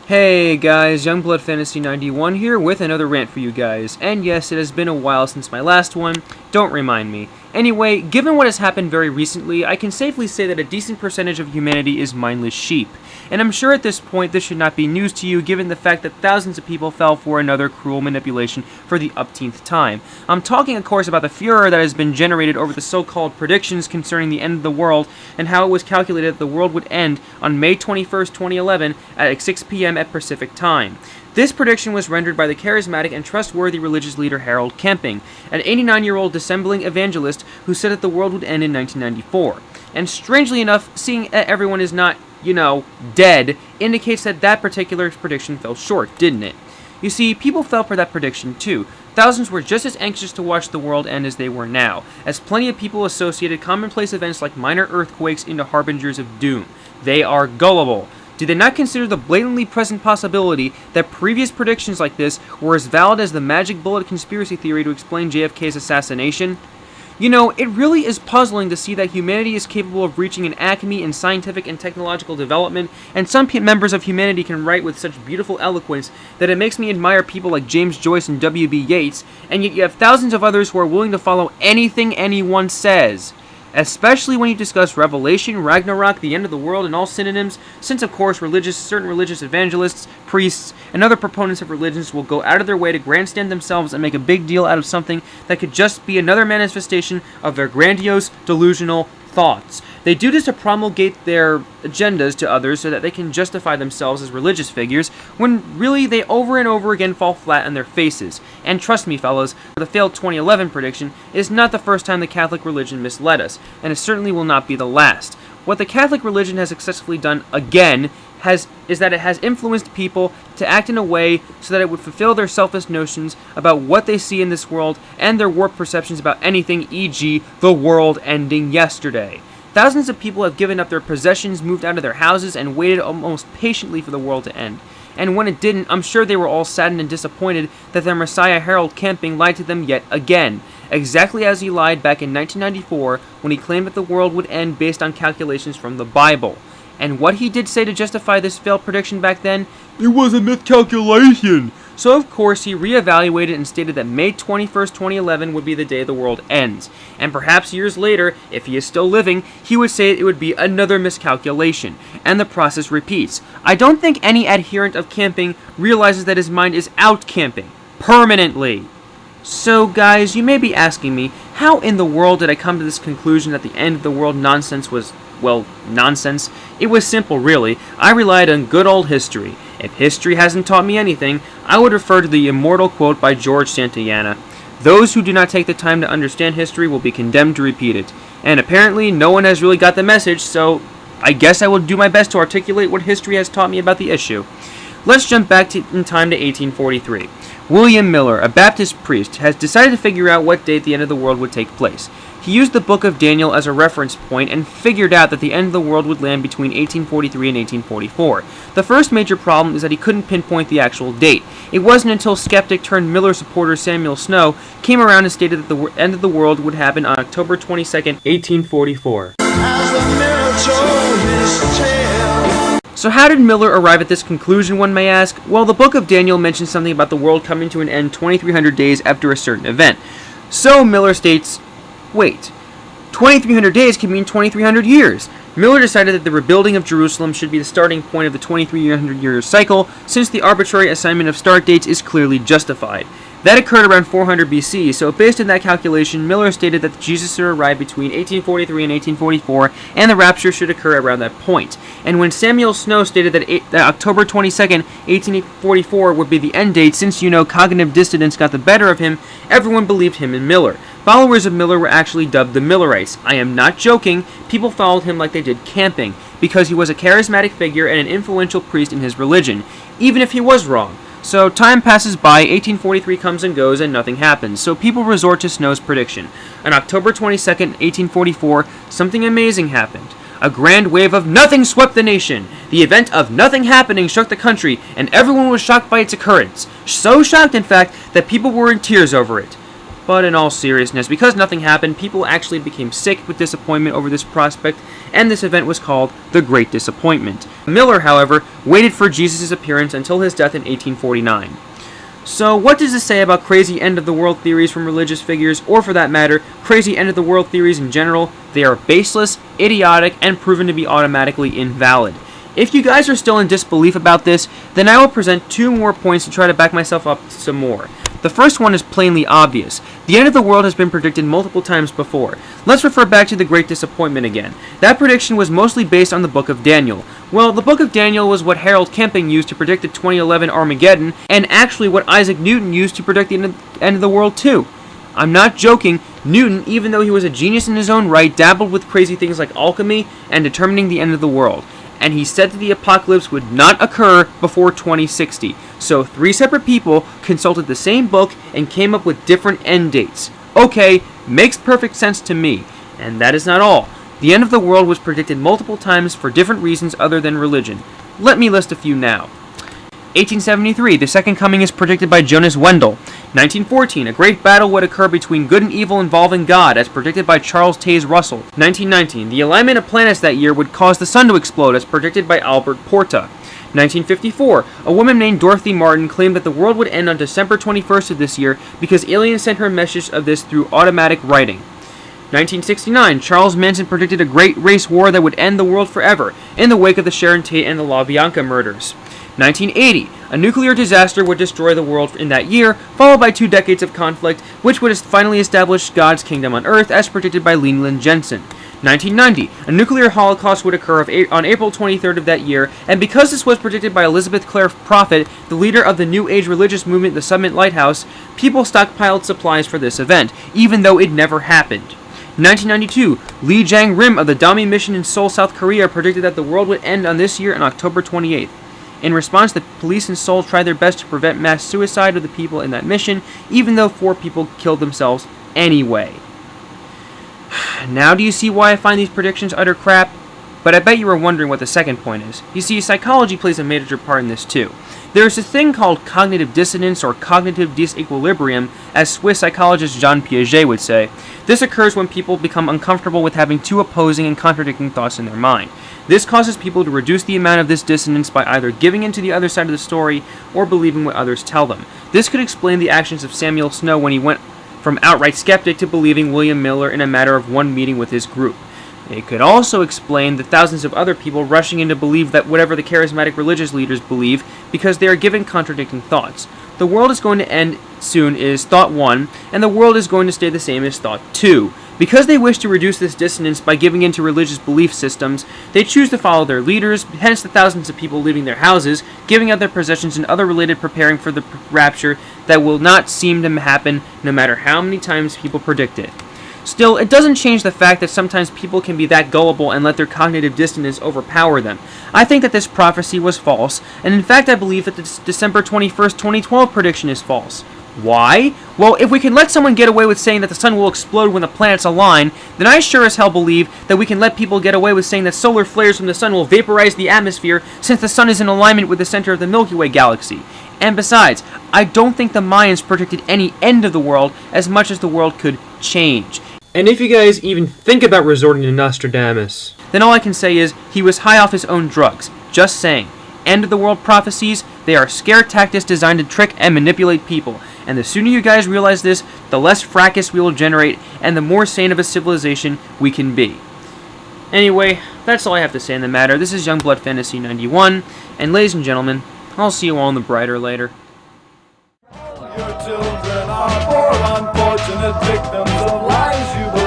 Hey guys, Youngblood Fantasy 91 here with another rant for you guys. And yes, it has been a while since my last one, don't remind me. Anyway, given what has happened very recently, I can safely say that a decent percentage of humanity is mindless sheep. And I'm sure at this point this should not be news to you given the fact that thousands of people fell for another cruel manipulation for the upteenth time. I'm talking of course about the furor that has been generated over the so-called predictions concerning the end of the world and how it was calculated that the world would end on May 21st, 2011 at 6 p.m. at Pacific Time. This prediction was rendered by the charismatic and trustworthy religious leader Harold Camping, an 89-year-old dissembling evangelist who said that the world would end in 1994. And strangely enough, seeing that everyone is not, dead, indicates that that particular prediction fell short, didn't it? You see, people fell for that prediction too. Thousands were just as anxious to watch the world end as they were now, as plenty of people associated commonplace events like minor earthquakes into harbingers of doom. They are gullible. Do they not consider the blatantly present possibility that previous predictions like this were as valid as the magic bullet conspiracy theory to explain JFK's assassination? It really is puzzling to see that humanity is capable of reaching an acme in scientific and technological development, and some members of humanity can write with such beautiful eloquence that it makes me admire people like James Joyce and W.B. Yeats, and yet you have thousands of others who are willing to follow anything anyone says. Especially when you discuss Revelation, Ragnarok, the end of the world, and all synonyms, since of course certain religious evangelists, priests, and other proponents of religions will go out of their way to grandstand themselves and make a big deal out of something that could just be another manifestation of their grandiose, delusional thoughts. They do this to promulgate their agendas to others so that they can justify themselves as religious figures, when really they over and over again fall flat on their faces. And trust me fellas, the failed 2011 prediction is not the first time the Catholic religion misled us, and it certainly will not be the last. What the Catholic religion has successfully done again is that it has influenced people to act in a way so that it would fulfill their selfish notions about what they see in this world and their warped perceptions about anything, e.g. the world ending yesterday. Thousands of people have given up their possessions, moved out of their houses, and waited almost patiently for the world to end. And when it didn't, I'm sure they were all saddened and disappointed that their Messiah Harold Camping lied to them yet again, exactly as he lied back in 1994 when he claimed that the world would end based on calculations from the Bible. And what he did say to justify this failed prediction back then? It was a miscalculation! So of course he reevaluated and stated that May 21st, 2011 would be the day the world ends. And perhaps years later, if he is still living, he would say it would be another miscalculation. And the process repeats. I don't think any adherent of camping realizes that his mind is out camping. Permanently. So guys, you may be asking me, how in the world did I come to this conclusion that the end of the world nonsense was, well, nonsense? It was simple, really. I relied on good old history. If history hasn't taught me anything, I would refer to the immortal quote by George Santayana. Those who do not take the time to understand history will be condemned to repeat it. And apparently no one has really got the message, so I guess I will do my best to articulate what history has taught me about the issue. Let's jump back in time to 1843. William Miller, a Baptist priest, has decided to figure out what date the end of the world would take place. He used the Book of Daniel as a reference point and figured out that the end of the world would land between 1843 and 1844. The first major problem is that he couldn't pinpoint the actual date. It wasn't until skeptic-turned-Miller supporter Samuel Snow came around and stated that the end of the world would happen on October 22nd, 1844. So how did Miller arrive at this conclusion, one may ask? Well, the Book of Daniel mentions something about the world coming to an end 2,300 days after a certain event. So Miller states, wait, 2,300 days can mean 2,300 years. Miller decided that the rebuilding of Jerusalem should be the starting point of the 2,300-year cycle, since the arbitrary assignment of start dates is clearly justified. That occurred around 400 BC, so based on that calculation, Miller stated that Jesus should arrive between 1843 and 1844, and the rapture should occur around that point. And when Samuel Snow stated that October 22nd, 1844 would be the end date, since cognitive dissonance got the better of him, everyone believed him and Miller. Followers of Miller were actually dubbed the Millerites. I am not joking, people followed him like they did camping, because he was a charismatic figure and an influential priest in his religion, even if he was wrong. So time passes by, 1843 comes and goes, and nothing happens, so people resort to Snow's prediction. On October 22nd, 1844, something amazing happened. A grand wave of nothing swept the nation. The event of nothing happening shook the country, and everyone was shocked by its occurrence. So shocked, in fact, that people were in tears over it. But in all seriousness, because nothing happened, people actually became sick with disappointment over this prospect, and this event was called the Great Disappointment. Miller, however, waited for Jesus' appearance until his death in 1849. So what does this say about crazy end-of-the-world theories from religious figures, or for that matter, crazy end-of-the-world theories in general? They are baseless, idiotic, and proven to be automatically invalid. If you guys are still in disbelief about this, then I will present 2 more points to try to back myself up some more. The first one is plainly obvious. The end of the world has been predicted multiple times before. Let's refer back to the Great Disappointment again. That prediction was mostly based on the Book of Daniel. Well, the Book of Daniel was what Harold Camping used to predict the 2011 Armageddon, and actually what Isaac Newton used to predict the end of the world too. I'm not joking, Newton, even though he was a genius in his own right, dabbled with crazy things like alchemy and determining the end of the world. And he said that the apocalypse would not occur before 2060. So 3 separate people consulted the same book and came up with different end dates. Okay, makes perfect sense to me. And that is not all. The end of the world was predicted multiple times for different reasons other than religion. Let me list a few now. 1873, the Second Coming is predicted by Jonas Wendell. 1914, a great battle would occur between good and evil involving God, as predicted by Charles Taze Russell. 1919, the alignment of planets that year would cause the sun to explode, as predicted by Albert Porta. 1954, a woman named Dorothy Martin claimed that the world would end on December 21st of this year because aliens sent her a message of this through automatic writing. 1969, Charles Manson predicted a great race war that would end the world forever, in the wake of the Sharon Tate and the LaBianca murders. 1980, a nuclear disaster would destroy the world in that year, followed by 2 decades of conflict, which would finally establish God's kingdom on Earth, as predicted by Leland Jensen. 1990, a nuclear holocaust would occur on April 23rd of that year, and because this was predicted by Elizabeth Clare Prophet, the leader of the New Age religious movement, the Summit Lighthouse, people stockpiled supplies for this event, even though it never happened. 1992, Lee Jang-rim of the Dami mission in Seoul, South Korea, predicted that the world would end on this year on October 28th. In response, the police in Seoul tried their best to prevent mass suicide of the people in that mission, even though 4 people killed themselves anyway. Now do you see why I find these predictions utter crap? But I bet you were wondering what the second point is. You see, psychology plays a major part in this too. There is a thing called cognitive dissonance or cognitive disequilibrium, as Swiss psychologist Jean Piaget would say. This occurs when people become uncomfortable with having 2 opposing and contradicting thoughts in their mind. This causes people to reduce the amount of this dissonance by either giving into the other side of the story or believing what others tell them. This could explain the actions of Samuel Snow when he went from outright skeptic to believing William Miller in a matter of 1 meeting with his group. It could also explain the thousands of other people rushing in to believe that whatever the charismatic religious leaders believe because they are given contradicting thoughts. The world is going to end soon is thought 1, and the world is going to stay the same as thought 2. Because they wish to reduce this dissonance by giving in to religious belief systems, they choose to follow their leaders, hence the thousands of people leaving their houses, giving up their possessions and other related preparing for the rapture that will not seem to happen no matter how many times people predict it. Still, it doesn't change the fact that sometimes people can be that gullible and let their cognitive dissonance overpower them. I think that this prophecy was false, and in fact I believe that the December 21st, 2012 prediction is false. Why? Well, if we can let someone get away with saying that the sun will explode when the planets align, then I sure as hell believe that we can let people get away with saying that solar flares from the sun will vaporize the atmosphere since the sun is in alignment with the center of the Milky Way galaxy. And besides, I don't think the Mayans predicted any end of the world as much as the world could change. And if you guys even think about resorting to Nostradamus, then all I can say is he was high off his own drugs. Just saying. End of the world prophecies, they are scare tactics designed to trick and manipulate people. And the sooner you guys realize this, the less fracas we will generate, and the more sane of a civilization we can be. Anyway, that's all I have to say in the matter. This is Youngblood Fantasy 91, and ladies and gentlemen, I'll see you all in the brighter later. Your children are poor, unfortunate victims of lies you believe.